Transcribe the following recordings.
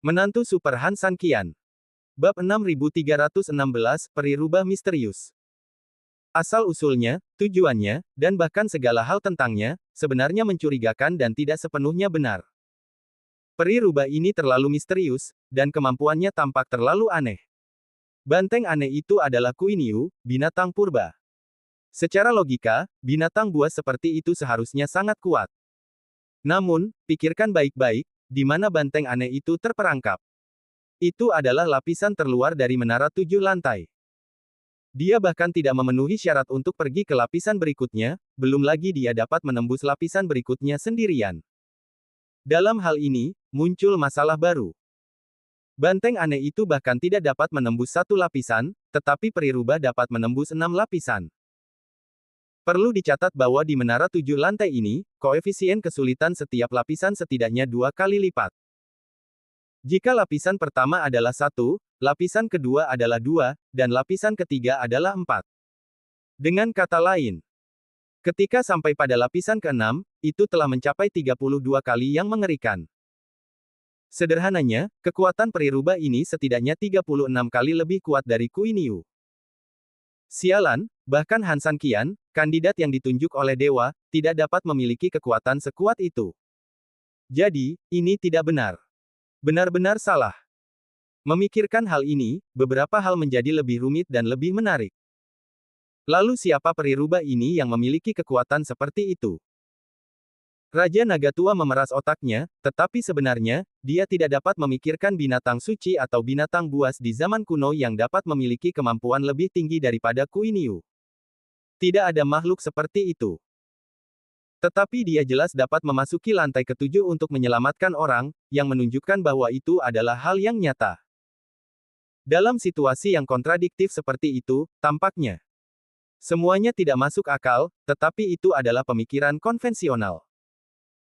Menantu Super Han San Qian. Bab 6316, Peri Rubah Misterius. Asal-usulnya, tujuannya, dan bahkan segala hal tentangnya, sebenarnya mencurigakan dan tidak sepenuhnya benar. Peri rubah ini terlalu misterius, dan kemampuannya tampak terlalu aneh. Banteng aneh itu adalah Kuiniu, binatang purba. Secara logika, binatang buas seperti itu seharusnya sangat kuat. Namun, pikirkan baik-baik, di mana banteng aneh itu terperangkap. Itu adalah lapisan terluar dari menara 7 lantai. Dia bahkan tidak memenuhi syarat untuk pergi ke lapisan berikutnya, belum lagi dia dapat menembus lapisan berikutnya sendirian. Dalam hal ini, muncul masalah baru. Banteng aneh itu bahkan tidak dapat menembus satu lapisan, tetapi peri rubah dapat menembus 6 lapisan. Perlu dicatat bahwa di menara 7 lantai ini, koefisien kesulitan setiap lapisan setidaknya 2 kali lipat. Jika lapisan pertama adalah 1, lapisan kedua adalah 2, dan lapisan ketiga adalah 4. Dengan kata lain, ketika sampai pada lapisan ke-6, itu telah mencapai 32 kali yang mengerikan. Sederhananya, kekuatan peri rubah ini setidaknya 36 kali lebih kuat dari Kuiniu. Sialan, bahkan Han San Qian, kandidat yang ditunjuk oleh dewa, tidak dapat memiliki kekuatan sekuat itu. Jadi, ini tidak benar. Benar-benar salah. Memikirkan hal ini, beberapa hal menjadi lebih rumit dan lebih menarik. Lalu siapa peri rubah ini yang memiliki kekuatan seperti itu? Raja Naga Tua memeras otaknya, tetapi sebenarnya, dia tidak dapat memikirkan binatang suci atau binatang buas di zaman kuno yang dapat memiliki kemampuan lebih tinggi daripada Kuiniu. Tidak ada makhluk seperti itu. Tetapi dia jelas dapat memasuki lantai ke-7 untuk menyelamatkan orang, yang menunjukkan bahwa itu adalah hal yang nyata. Dalam situasi yang kontradiktif seperti itu, tampaknya semuanya tidak masuk akal, tetapi itu adalah pemikiran konvensional.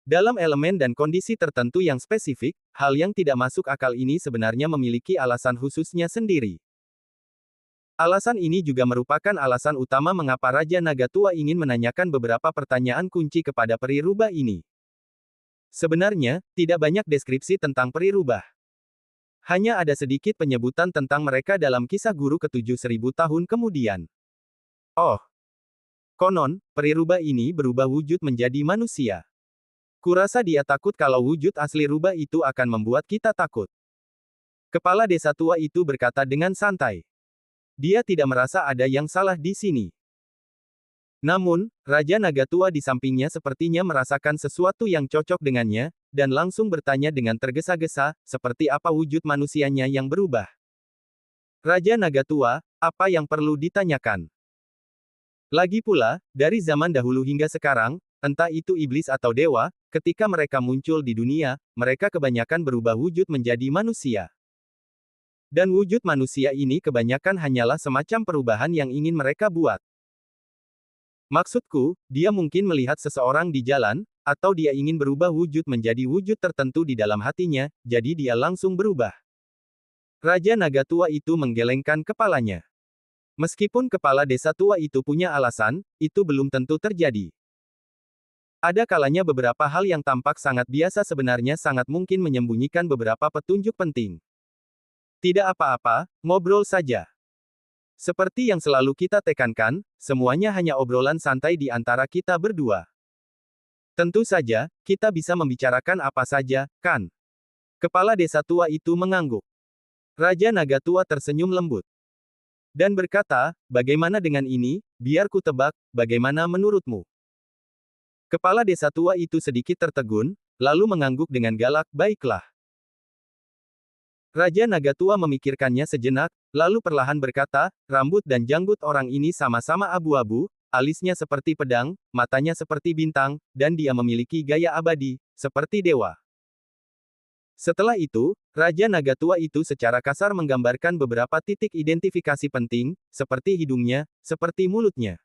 Dalam elemen dan kondisi tertentu yang spesifik, hal yang tidak masuk akal ini sebenarnya memiliki alasan khususnya sendiri. Alasan ini juga merupakan alasan utama mengapa Raja Naga Tua ingin menanyakan beberapa pertanyaan kunci kepada peri rubah ini. Sebenarnya, tidak banyak deskripsi tentang peri rubah. Hanya ada sedikit penyebutan tentang mereka dalam kisah guru ke-7 1000 tahun kemudian. Oh, konon, peri rubah ini berubah wujud menjadi manusia. Kurasa dia takut kalau wujud asli rubah itu akan membuat kita takut. Kepala desa tua itu berkata dengan santai. Dia tidak merasa ada yang salah di sini. Namun, Raja Naga Tua di sampingnya sepertinya merasakan sesuatu yang cocok dengannya, dan langsung bertanya dengan tergesa-gesa, seperti apa wujud manusianya yang berubah. Raja Naga Tua, apa yang perlu ditanyakan? Lagi pula, dari zaman dahulu hingga sekarang, entah itu iblis atau dewa, ketika mereka muncul di dunia, mereka kebanyakan berubah wujud menjadi manusia. Dan wujud manusia ini kebanyakan hanyalah semacam perubahan yang ingin mereka buat. Maksudku, dia mungkin melihat seseorang di jalan, atau dia ingin berubah wujud menjadi wujud tertentu di dalam hatinya, jadi dia langsung berubah. Raja Naga Tua itu menggelengkan kepalanya. Meskipun kepala desa tua itu punya alasan, itu belum tentu terjadi. Ada kalanya beberapa hal yang tampak sangat biasa sebenarnya sangat mungkin menyembunyikan beberapa petunjuk penting. Tidak apa-apa, ngobrol saja. Seperti yang selalu kita tekankan, semuanya hanya obrolan santai di antara kita berdua. Tentu saja, kita bisa membicarakan apa saja, kan? Kepala desa tua itu mengangguk. Raja Naga Tua tersenyum lembut. Dan berkata, bagaimana dengan ini, biar ku tebak, bagaimana menurutmu? Kepala desa tua itu sedikit tertegun, lalu mengangguk dengan galak, baiklah. Raja Naga Tua memikirkannya sejenak, lalu perlahan berkata, rambut dan janggut orang ini sama-sama abu-abu, alisnya seperti pedang, matanya seperti bintang, dan dia memiliki gaya abadi, seperti dewa. Setelah itu, Raja Naga Tua itu secara kasar menggambarkan beberapa titik identifikasi penting, seperti hidungnya, seperti mulutnya.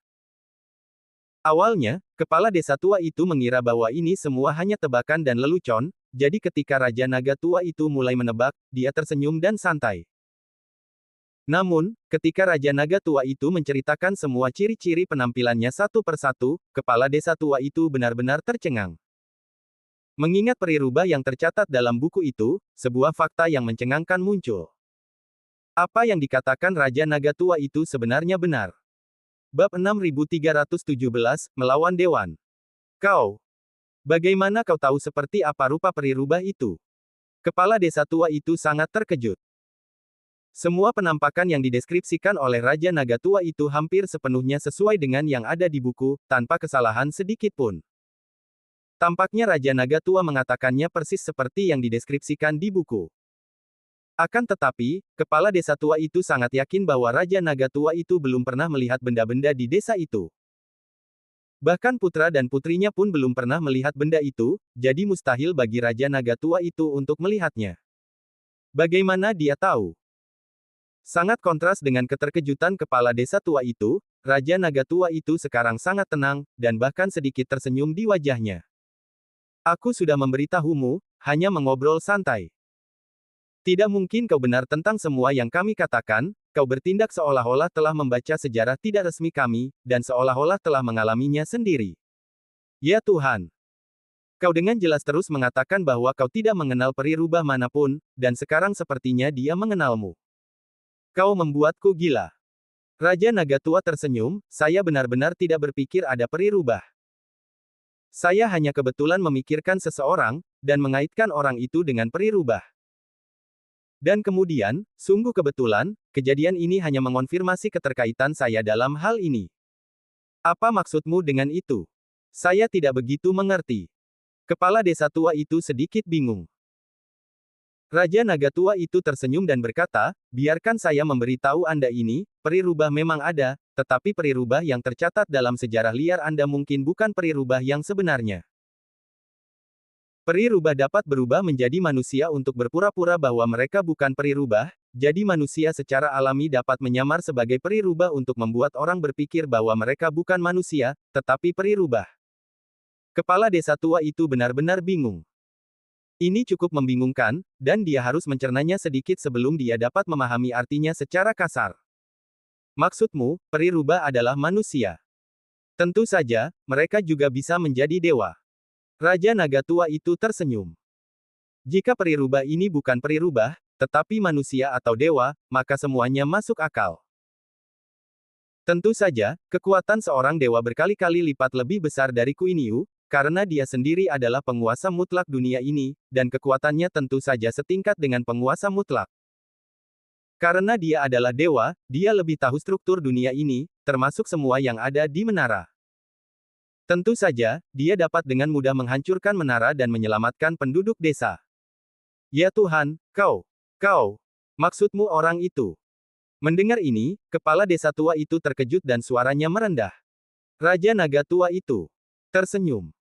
Awalnya, kepala desa tua itu mengira bahwa ini semua hanya tebakan dan lelucon, jadi ketika Raja Naga Tua itu mulai menebak, dia tersenyum dan santai. Namun, ketika Raja Naga Tua itu menceritakan semua ciri-ciri penampilannya satu persatu, kepala desa tua itu benar-benar tercengang. Mengingat peri rubah yang tercatat dalam buku itu, sebuah fakta yang mencengangkan muncul. Apa yang dikatakan Raja Naga Tua itu sebenarnya benar. Bab 6317, Melawan Dewan. Kau. Bagaimana kau tahu seperti apa rupa peri rubah itu? Kepala desa tua itu sangat terkejut. Semua penampakan yang dideskripsikan oleh Raja Naga Tua itu hampir sepenuhnya sesuai dengan yang ada di buku, tanpa kesalahan sedikit pun. Tampaknya Raja Naga Tua mengatakannya persis seperti yang dideskripsikan di buku. Akan tetapi, kepala desa tua itu sangat yakin bahwa Raja Naga Tua itu belum pernah melihat benda-benda di desa itu. Bahkan putra dan putrinya pun belum pernah melihat benda itu, jadi mustahil bagi Raja Naga Tua itu untuk melihatnya. Bagaimana dia tahu? Sangat kontras dengan keterkejutan kepala desa tua itu, Raja Naga Tua itu sekarang sangat tenang, dan bahkan sedikit tersenyum di wajahnya. Aku sudah memberitahumu, hanya mengobrol santai. Tidak mungkin kau benar tentang semua yang kami katakan, kau bertindak seolah-olah telah membaca sejarah tidak resmi kami, dan seolah-olah telah mengalaminya sendiri. Ya Tuhan! Kau dengan jelas terus mengatakan bahwa kau tidak mengenal peri rubah manapun, dan sekarang sepertinya dia mengenalmu. Kau membuatku gila. Raja Naga Tua tersenyum, saya benar-benar tidak berpikir ada peri rubah. Saya hanya kebetulan memikirkan seseorang, dan mengaitkan orang itu dengan peri rubah. Dan kemudian, sungguh kebetulan, kejadian ini hanya mengonfirmasi keterkaitan saya dalam hal ini. Apa maksudmu dengan itu? Saya tidak begitu mengerti. Kepala desa tua itu sedikit bingung. Raja Naga Tua itu tersenyum dan berkata, biarkan saya memberitahu Anda ini, peri rubah memang ada, tetapi peri rubah yang tercatat dalam sejarah liar Anda mungkin bukan peri rubah yang sebenarnya. Peri rubah dapat berubah menjadi manusia untuk berpura-pura bahwa mereka bukan peri rubah, jadi manusia secara alami dapat menyamar sebagai peri rubah untuk membuat orang berpikir bahwa mereka bukan manusia, tetapi peri rubah. Kepala desa tua itu benar-benar bingung. Ini cukup membingungkan, dan dia harus mencernanya sedikit sebelum dia dapat memahami artinya secara kasar. Maksudmu, peri rubah adalah manusia. Tentu saja, mereka juga bisa menjadi dewa. Raja Naga Tua itu tersenyum. Jika peri rubah ini bukan peri rubah, tetapi manusia atau dewa, maka semuanya masuk akal. Tentu saja, kekuatan seorang dewa berkali-kali lipat lebih besar dari Kuiniu, karena dia sendiri adalah penguasa mutlak dunia ini, dan kekuatannya tentu saja setingkat dengan penguasa mutlak. Karena dia adalah dewa, dia lebih tahu struktur dunia ini, termasuk semua yang ada di menara. Tentu saja, dia dapat dengan mudah menghancurkan menara dan menyelamatkan penduduk desa. Ya Tuhan, kau, maksudmu orang itu. Mendengar ini, kepala desa tua itu terkejut dan suaranya merendah. Raja Naga Tua itu tersenyum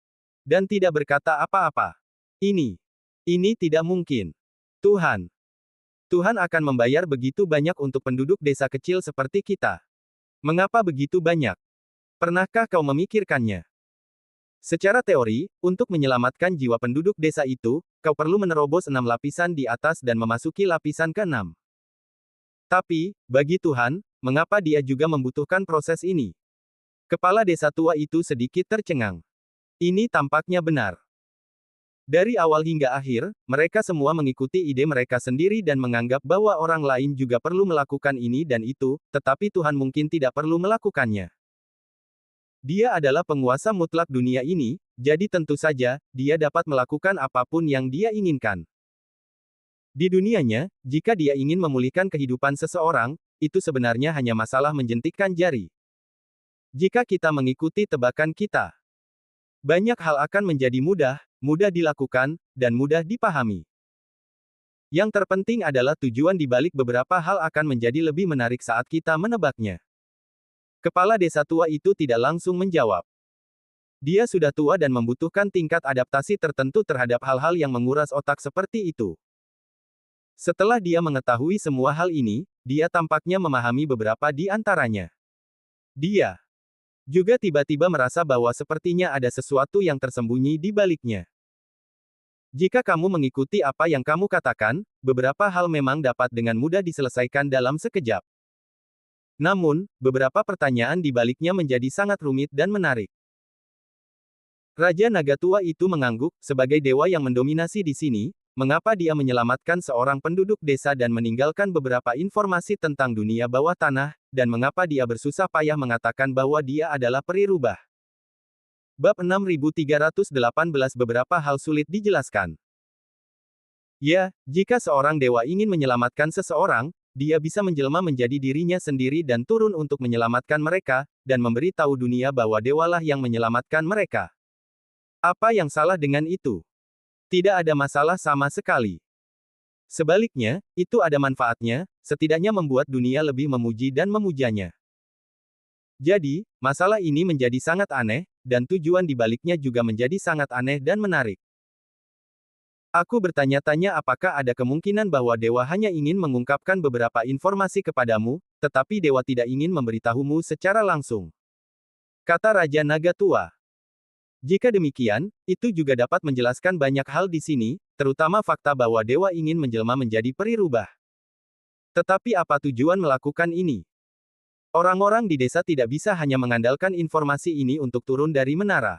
dan tidak berkata apa-apa. Ini tidak mungkin. Tuhan akan membayar begitu banyak untuk penduduk desa kecil seperti kita. Mengapa begitu banyak? Pernahkah kau memikirkannya? Secara teori, untuk menyelamatkan jiwa penduduk desa itu, kau perlu menerobos 6 lapisan di atas dan memasuki lapisan ke-6. Tapi, bagi Tuhan, mengapa dia juga membutuhkan proses ini? Kepala desa tua itu sedikit tercengang. Ini tampaknya benar. Dari awal hingga akhir, mereka semua mengikuti ide mereka sendiri dan menganggap bahwa orang lain juga perlu melakukan ini dan itu, tetapi Tuhan mungkin tidak perlu melakukannya. Dia adalah penguasa mutlak dunia ini, jadi tentu saja, dia dapat melakukan apapun yang dia inginkan. Di dunianya, jika dia ingin memulihkan kehidupan seseorang, itu sebenarnya hanya masalah menjentikkan jari. Jika kita mengikuti tebakan kita, banyak hal akan menjadi mudah dilakukan, dan mudah dipahami. Yang terpenting adalah tujuan di balik beberapa hal akan menjadi lebih menarik saat kita menebaknya. Kepala desa tua itu tidak langsung menjawab. Dia sudah tua dan membutuhkan tingkat adaptasi tertentu terhadap hal-hal yang menguras otak seperti itu. Setelah dia mengetahui semua hal ini, dia tampaknya memahami beberapa di antaranya. Dia juga tiba-tiba merasa bahwa sepertinya ada sesuatu yang tersembunyi di baliknya. Jika kamu mengikuti apa yang kamu katakan, beberapa hal memang dapat dengan mudah diselesaikan dalam sekejap. Namun, beberapa pertanyaan di baliknya menjadi sangat rumit dan menarik. Raja Naga Tua itu mengangguk, sebagai dewa yang mendominasi di sini, mengapa dia menyelamatkan seorang penduduk desa dan meninggalkan beberapa informasi tentang dunia bawah tanah, dan mengapa dia bersusah payah mengatakan bahwa dia adalah peri rubah. Bab 6318 beberapa hal sulit dijelaskan. Ya, jika seorang dewa ingin menyelamatkan seseorang, dia bisa menjelma menjadi dirinya sendiri dan turun untuk menyelamatkan mereka, dan memberi tahu dunia bahwa dewalah yang menyelamatkan mereka. Apa yang salah dengan itu? Tidak ada masalah sama sekali. Sebaliknya, itu ada manfaatnya, setidaknya membuat dunia lebih memuji dan memujanya. Jadi, masalah ini menjadi sangat aneh, dan tujuan di baliknya juga menjadi sangat aneh dan menarik. Aku bertanya-tanya apakah ada kemungkinan bahwa dewa hanya ingin mengungkapkan beberapa informasi kepadamu, tetapi dewa tidak ingin memberitahumu secara langsung. Kata Raja Naga Tua. Jika demikian, itu juga dapat menjelaskan banyak hal di sini, terutama fakta bahwa dewa ingin menjelma menjadi peri rubah. Tetapi apa tujuan melakukan ini? Orang-orang di desa tidak bisa hanya mengandalkan informasi ini untuk turun dari menara.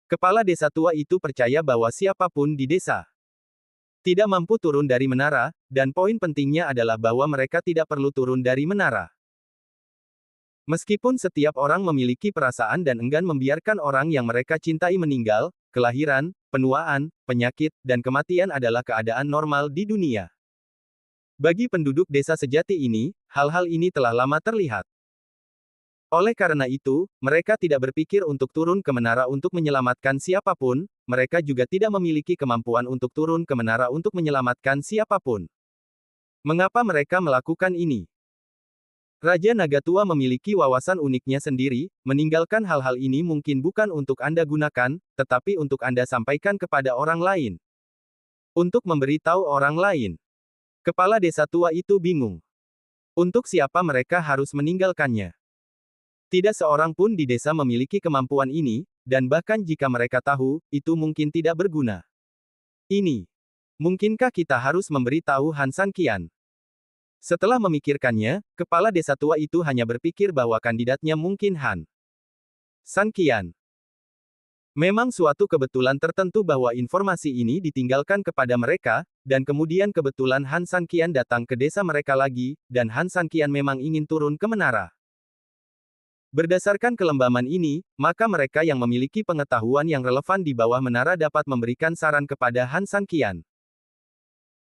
Kepala desa tua itu percaya bahwa siapapun di desa tidak mampu turun dari menara, dan poin pentingnya adalah bahwa mereka tidak perlu turun dari menara. Meskipun setiap orang memiliki perasaan dan enggan membiarkan orang yang mereka cintai meninggal, kelahiran, penuaan, penyakit, dan kematian adalah keadaan normal di dunia. Bagi penduduk desa sejati ini, hal-hal ini telah lama terlihat. Oleh karena itu, mereka tidak berpikir untuk turun ke menara untuk menyelamatkan siapapun, mereka juga tidak memiliki kemampuan untuk turun ke menara untuk menyelamatkan siapapun. Mengapa mereka melakukan ini? Raja Naga Tua memiliki wawasan uniknya sendiri, meninggalkan hal-hal ini mungkin bukan untuk Anda gunakan, tetapi untuk Anda sampaikan kepada orang lain. Untuk memberitahu orang lain. Kepala desa tua itu bingung. Untuk siapa mereka harus meninggalkannya? Tidak seorang pun di desa memiliki kemampuan ini, dan bahkan jika mereka tahu, itu mungkin tidak berguna. Ini. Mungkinkah kita harus memberi tahu Han San Qian? Setelah memikirkannya, kepala desa tua itu hanya berpikir bahwa kandidatnya mungkin Han San Qian. Memang suatu kebetulan tertentu bahwa informasi ini ditinggalkan kepada mereka, dan kemudian kebetulan Han San Qian datang ke desa mereka lagi, dan Han San Qian memang ingin turun ke menara. Berdasarkan kelembaman ini, maka mereka yang memiliki pengetahuan yang relevan di bawah menara dapat memberikan saran kepada Han San Qian.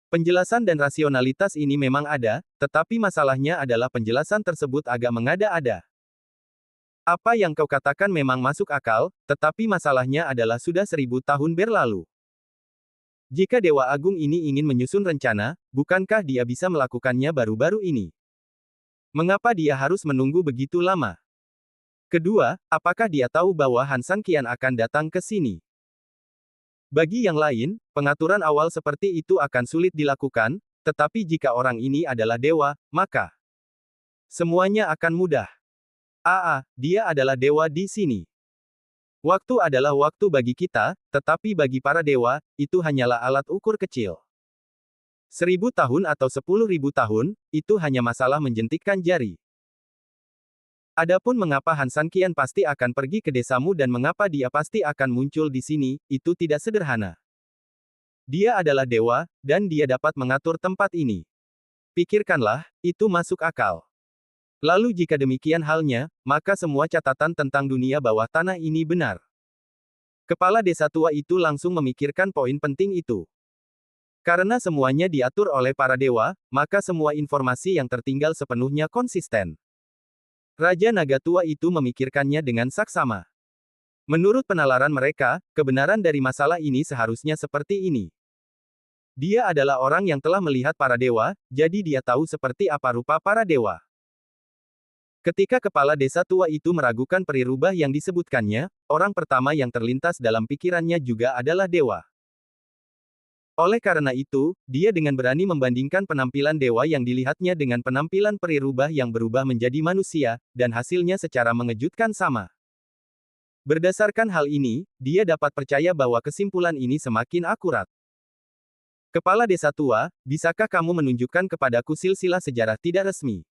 Penjelasan dan rasionalitas ini memang ada, tetapi masalahnya adalah penjelasan tersebut agak mengada-ada. Apa yang kau katakan memang masuk akal, tetapi masalahnya adalah sudah 1000 tahun berlalu. Jika Dewa Agung ini ingin menyusun rencana, bukankah dia bisa melakukannya baru-baru ini? Mengapa dia harus menunggu begitu lama? Kedua, apakah dia tahu bahwa Han San Qian akan datang ke sini? Bagi yang lain, pengaturan awal seperti itu akan sulit dilakukan, tetapi jika orang ini adalah dewa, maka semuanya akan mudah. Dia adalah dewa di sini. Waktu adalah waktu bagi kita, tetapi bagi para dewa, itu hanyalah alat ukur kecil. 1000 tahun atau 10.000 tahun, itu hanya masalah menjentikkan jari. Adapun mengapa Han San Qian pasti akan pergi ke desamu dan mengapa dia pasti akan muncul di sini, itu tidak sederhana. Dia adalah dewa, dan dia dapat mengatur tempat ini. Pikirkanlah, itu masuk akal. Lalu jika demikian halnya, maka semua catatan tentang dunia bawah tanah ini benar. Kepala desa tua itu langsung memikirkan poin penting itu. Karena semuanya diatur oleh para dewa, maka semua informasi yang tertinggal sepenuhnya konsisten. Raja Naga Tua itu memikirkannya dengan saksama. Menurut penalaran mereka, kebenaran dari masalah ini seharusnya seperti ini. Dia adalah orang yang telah melihat para dewa, jadi dia tahu seperti apa rupa para dewa. Ketika kepala desa tua itu meragukan peri rubah yang disebutkannya, orang pertama yang terlintas dalam pikirannya juga adalah dewa. Oleh karena itu, dia dengan berani membandingkan penampilan dewa yang dilihatnya dengan penampilan peri rubah yang berubah menjadi manusia, dan hasilnya secara mengejutkan sama. Berdasarkan hal ini, dia dapat percaya bahwa kesimpulan ini semakin akurat. Kepala desa tua, bisakah kamu menunjukkan kepadaku silsilah sejarah tidak resmi?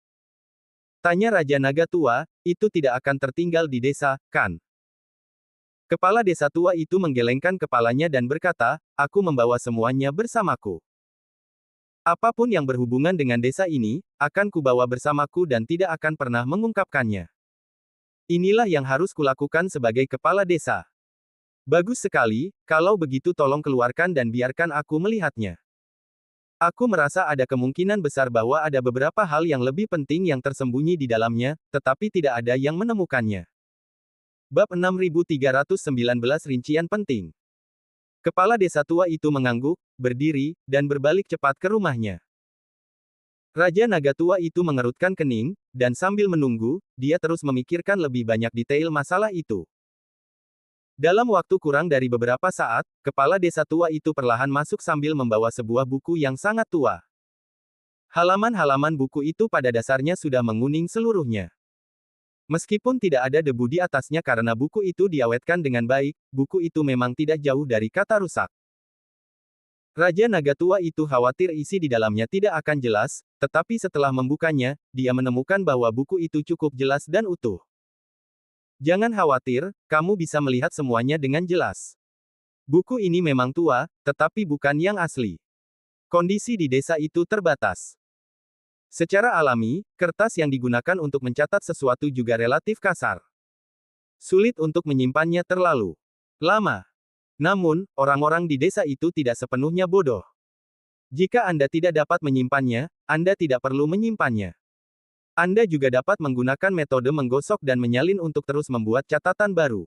Tanya Raja Naga Tua, itu tidak akan tertinggal di desa, kan? Kepala desa tua itu menggelengkan kepalanya dan berkata, aku membawa semuanya bersamaku. Apapun yang berhubungan dengan desa ini, akan kubawa bersamaku dan tidak akan pernah mengungkapkannya. Inilah yang harus kulakukan sebagai kepala desa. Bagus sekali, kalau begitu tolong keluarkan dan biarkan aku melihatnya. Aku merasa ada kemungkinan besar bahwa ada beberapa hal yang lebih penting yang tersembunyi di dalamnya, tetapi tidak ada yang menemukannya. Bab 6319 Rincian Penting. Kepala desa tua itu mengangguk, berdiri, dan berbalik cepat ke rumahnya. Raja Naga Tua itu mengerutkan kening, dan sambil menunggu, dia terus memikirkan lebih banyak detail masalah itu. Dalam waktu kurang dari beberapa saat, kepala desa tua itu perlahan masuk sambil membawa sebuah buku yang sangat tua. Halaman-halaman buku itu pada dasarnya sudah menguning seluruhnya. Meskipun tidak ada debu di atasnya karena buku itu diawetkan dengan baik, buku itu memang tidak jauh dari kata rusak. Raja Naga Tua itu khawatir isi di dalamnya tidak akan jelas, tetapi setelah membukanya, dia menemukan bahwa buku itu cukup jelas dan utuh. Jangan khawatir, kamu bisa melihat semuanya dengan jelas. Buku ini memang tua, tetapi bukan yang asli. Kondisi di desa itu terbatas. Secara alami, kertas yang digunakan untuk mencatat sesuatu juga relatif kasar. Sulit untuk menyimpannya terlalu lama. Namun, orang-orang di desa itu tidak sepenuhnya bodoh. Jika Anda tidak dapat menyimpannya, Anda tidak perlu menyimpannya. Anda juga dapat menggunakan metode menggosok dan menyalin untuk terus membuat catatan baru.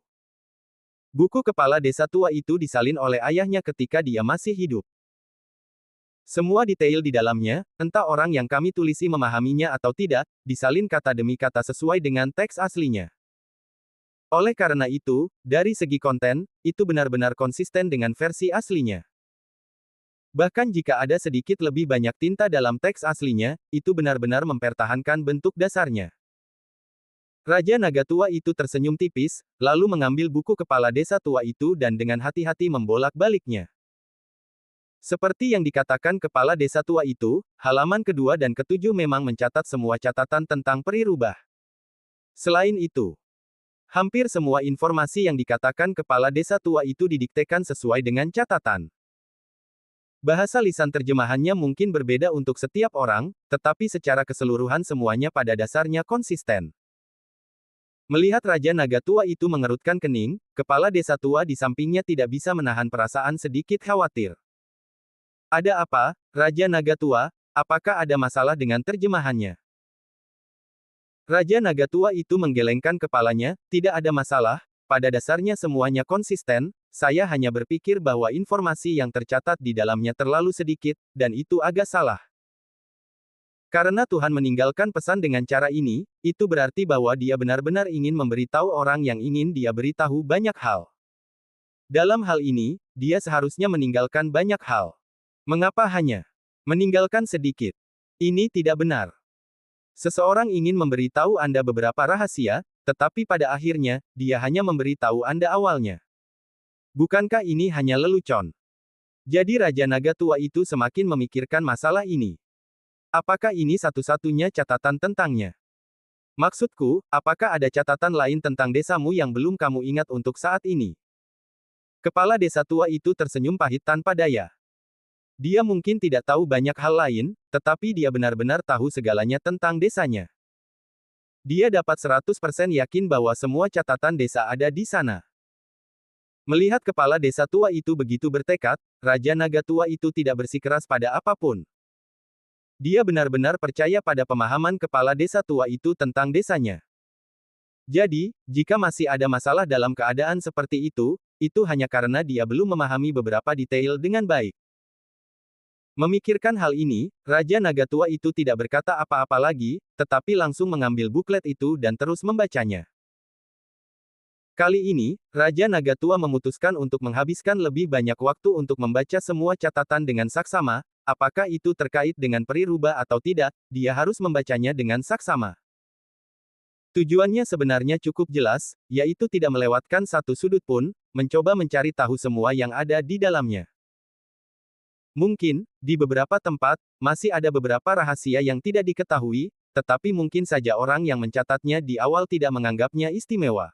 Buku kepala desa tua itu disalin oleh ayahnya ketika dia masih hidup. Semua detail di dalamnya, entah orang yang kami tulisi memahaminya atau tidak, disalin kata demi kata sesuai dengan teks aslinya. Oleh karena itu, dari segi konten, itu benar-benar konsisten dengan versi aslinya. Bahkan jika ada sedikit lebih banyak tinta dalam teks aslinya, itu benar-benar mempertahankan bentuk dasarnya. Raja Naga Tua itu tersenyum tipis, lalu mengambil buku kepala desa tua itu dan dengan hati-hati membolak-baliknya. Seperti yang dikatakan kepala desa tua itu, halaman kedua dan ketujuh memang mencatat semua catatan tentang peri rubah. Selain itu, hampir semua informasi yang dikatakan kepala desa tua itu didiktekan sesuai dengan catatan. Bahasa lisan terjemahannya mungkin berbeda untuk setiap orang, tetapi secara keseluruhan semuanya pada dasarnya konsisten. Melihat Raja Naga Tua itu mengerutkan kening, kepala desa tua di sampingnya tidak bisa menahan perasaan sedikit khawatir. Ada apa, Raja Naga Tua? Apakah ada masalah dengan terjemahannya? Raja Naga Tua itu menggelengkan kepalanya, tidak ada masalah, pada dasarnya semuanya konsisten, saya hanya berpikir bahwa informasi yang tercatat di dalamnya terlalu sedikit, dan itu agak salah. Karena Tuhan meninggalkan pesan dengan cara ini, itu berarti bahwa dia benar-benar ingin memberitahu orang yang ingin dia beritahu banyak hal. Dalam hal ini, dia seharusnya meninggalkan banyak hal. Mengapa hanya meninggalkan sedikit? Ini tidak benar. Seseorang ingin memberitahu Anda beberapa rahasia, tetapi pada akhirnya, dia hanya memberitahu Anda awalnya. Bukankah ini hanya lelucon? Jadi Raja Naga Tua itu semakin memikirkan masalah ini. Apakah ini satu-satunya catatan tentangnya? Maksudku, apakah ada catatan lain tentang desamu yang belum kamu ingat untuk saat ini? Kepala desa tua itu tersenyum pahit tanpa daya. Dia mungkin tidak tahu banyak hal lain, tetapi dia benar-benar tahu segalanya tentang desanya. Dia dapat 100% yakin bahwa semua catatan desa ada di sana. Melihat kepala desa tua itu begitu bertekad, Raja Naga Tua itu tidak bersikeras pada apapun. Dia benar-benar percaya pada pemahaman kepala desa tua itu tentang desanya. Jadi, jika masih ada masalah dalam keadaan seperti itu hanya karena dia belum memahami beberapa detail dengan baik. Memikirkan hal ini, Raja Naga Tua itu tidak berkata apa-apa lagi, tetapi langsung mengambil buklet itu dan terus membacanya. Kali ini, Raja Naga Tua memutuskan untuk menghabiskan lebih banyak waktu untuk membaca semua catatan dengan saksama, apakah itu terkait dengan peri rubah atau tidak, dia harus membacanya dengan saksama. Tujuannya sebenarnya cukup jelas, yaitu tidak melewatkan satu sudut pun, mencoba mencari tahu semua yang ada di dalamnya. Mungkin, di beberapa tempat, masih ada beberapa rahasia yang tidak diketahui, tetapi mungkin saja orang yang mencatatnya di awal tidak menganggapnya istimewa.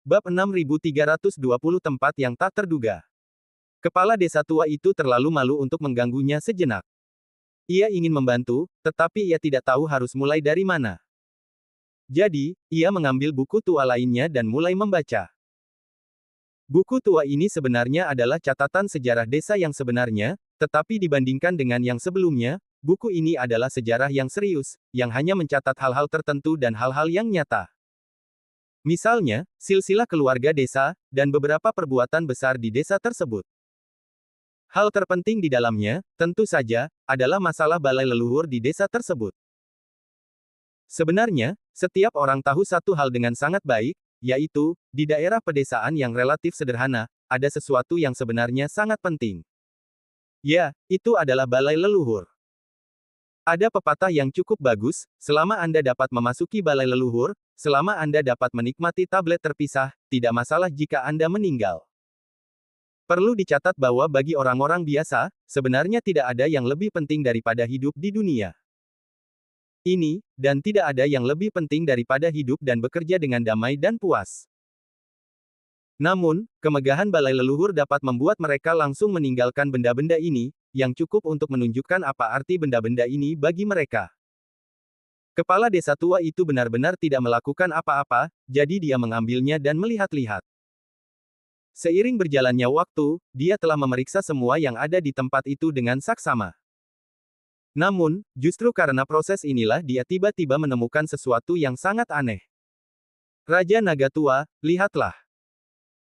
Bab 6320 Tempat yang tak terduga. Kepala desa tua itu terlalu malu untuk mengganggunya sejenak. Ia ingin membantu, tetapi ia tidak tahu harus mulai dari mana. Jadi, ia mengambil buku tua lainnya dan mulai membaca. Buku tua ini sebenarnya adalah catatan sejarah desa yang sebenarnya, tetapi dibandingkan dengan yang sebelumnya, buku ini adalah sejarah yang serius, yang hanya mencatat hal-hal tertentu dan hal-hal yang nyata. Misalnya, silsilah keluarga desa, dan beberapa perbuatan besar di desa tersebut. Hal terpenting di dalamnya, tentu saja, adalah masalah balai leluhur di desa tersebut. Sebenarnya, setiap orang tahu satu hal dengan sangat baik, yaitu, di daerah pedesaan yang relatif sederhana, ada sesuatu yang sebenarnya sangat penting. Ya, itu adalah balai leluhur. Ada pepatah yang cukup bagus, selama Anda dapat memasuki balai leluhur, selama Anda dapat menikmati tablet terpisah, tidak masalah jika Anda meninggal. Perlu dicatat bahwa bagi orang-orang biasa, sebenarnya tidak ada yang lebih penting daripada hidup di dunia ini, dan tidak ada yang lebih penting daripada hidup dan bekerja dengan damai dan puas. Namun, kemegahan balai leluhur dapat membuat mereka langsung meninggalkan benda-benda ini, yang cukup untuk menunjukkan apa arti benda-benda ini bagi mereka. Kepala desa tua itu benar-benar tidak melakukan apa-apa, jadi dia mengambilnya dan melihat-lihat. Seiring berjalannya waktu, dia telah memeriksa semua yang ada di tempat itu dengan saksama. Namun, justru karena proses inilah dia tiba-tiba menemukan sesuatu yang sangat aneh. Raja Naga Tua, lihatlah.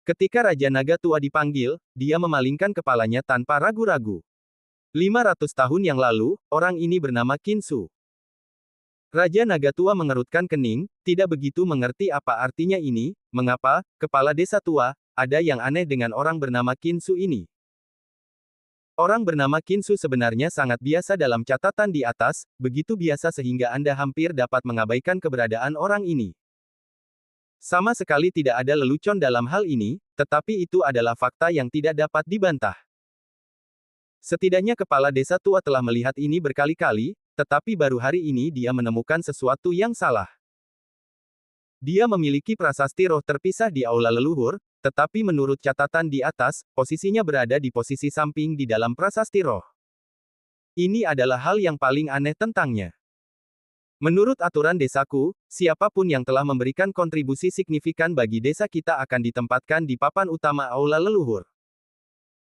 Ketika Raja Naga Tua dipanggil, dia memalingkan kepalanya tanpa ragu-ragu. 500 tahun yang lalu, orang ini bernama Kinsu. Raja Naga Tua mengerutkan kening, tidak begitu mengerti apa artinya ini, mengapa, kepala desa tua, ada yang aneh dengan orang bernama Kinsu ini. Orang bernama Kinsu sebenarnya sangat biasa dalam catatan di atas, begitu biasa sehingga Anda hampir dapat mengabaikan keberadaan orang ini. Sama sekali tidak ada lelucon dalam hal ini, tetapi itu adalah fakta yang tidak dapat dibantah. Setidaknya kepala desa tua telah melihat ini berkali-kali, tetapi baru hari ini dia menemukan sesuatu yang salah. Dia memiliki prasasti roh terpisah di aula leluhur, tetapi menurut catatan di atas, posisinya berada di posisi samping di dalam prasasti roh. Ini adalah hal yang paling aneh tentangnya. Menurut aturan desaku, siapapun yang telah memberikan kontribusi signifikan bagi desa kita akan ditempatkan di papan utama aula leluhur.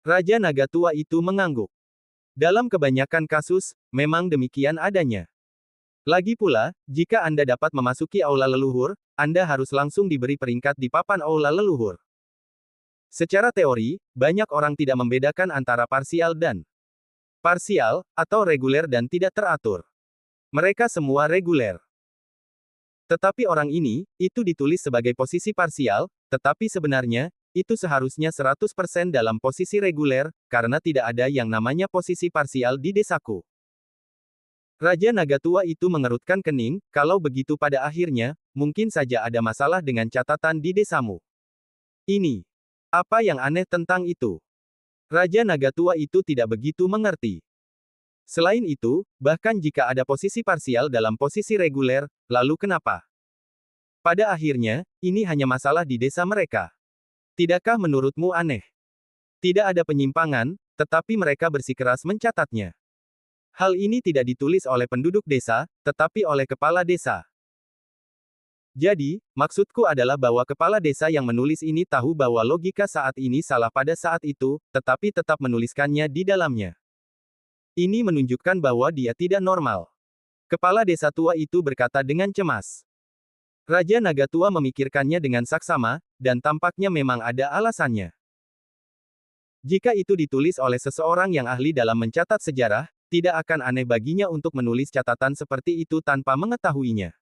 Raja Naga Tua itu mengangguk. Dalam kebanyakan kasus, memang demikian adanya. Lagi pula, jika Anda dapat memasuki aula leluhur, Anda harus langsung diberi peringkat di papan aula leluhur. Secara teori, banyak orang tidak membedakan antara parsial dan parsial, atau reguler dan tidak teratur. Mereka semua reguler. Tetapi orang ini, itu ditulis sebagai posisi parsial, tetapi sebenarnya, itu seharusnya 100% dalam posisi reguler, karena tidak ada yang namanya posisi parsial di desaku. Raja Naga Tua itu mengerutkan kening, kalau begitu pada akhirnya, mungkin saja ada masalah dengan catatan di desamu. Ini. Apa yang aneh tentang itu? Raja Naga Tua itu tidak begitu mengerti. Selain itu, bahkan jika ada posisi parsial dalam posisi reguler, lalu kenapa? Pada akhirnya, ini hanya masalah di desa mereka. Tidakkah menurutmu aneh? Tidak ada penyimpangan, tetapi mereka bersikeras mencatatnya. Hal ini tidak ditulis oleh penduduk desa, tetapi oleh kepala desa. Jadi, maksudku adalah bahwa kepala desa yang menulis ini tahu bahwa logika saat ini salah pada saat itu, tetapi tetap menuliskannya di dalamnya. Ini menunjukkan bahwa dia tidak normal. Kepala desa tua itu berkata dengan cemas. Raja Naga Tua memikirkannya dengan saksama, dan tampaknya memang ada alasannya. Jika itu ditulis oleh seseorang yang ahli dalam mencatat sejarah, tidak akan aneh baginya untuk menulis catatan seperti itu tanpa mengetahuinya.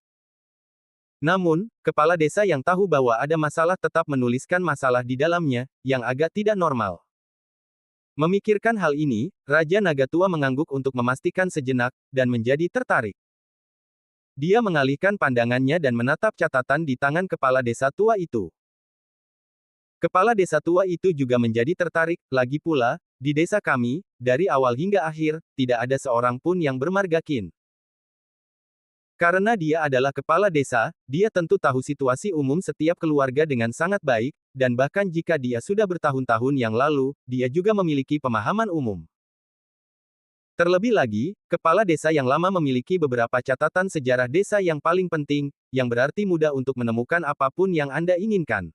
Namun, kepala desa yang tahu bahwa ada masalah tetap menuliskan masalah di dalamnya, yang agak tidak normal. Memikirkan hal ini, Raja Naga Tua mengangguk untuk memastikan sejenak, dan menjadi tertarik. Dia mengalihkan pandangannya dan menatap catatan di tangan kepala desa tua itu. Kepala desa tua itu juga menjadi tertarik, lagi pula, di desa kami, dari awal hingga akhir, tidak ada seorang pun yang bermarga Qin. Karena dia adalah kepala desa, dia tentu tahu situasi umum setiap keluarga dengan sangat baik, dan bahkan jika dia sudah bertahun-tahun yang lalu, dia juga memiliki pemahaman umum. Terlebih lagi, kepala desa yang lama memiliki beberapa catatan sejarah desa yang paling penting, yang berarti mudah untuk menemukan apapun yang Anda inginkan.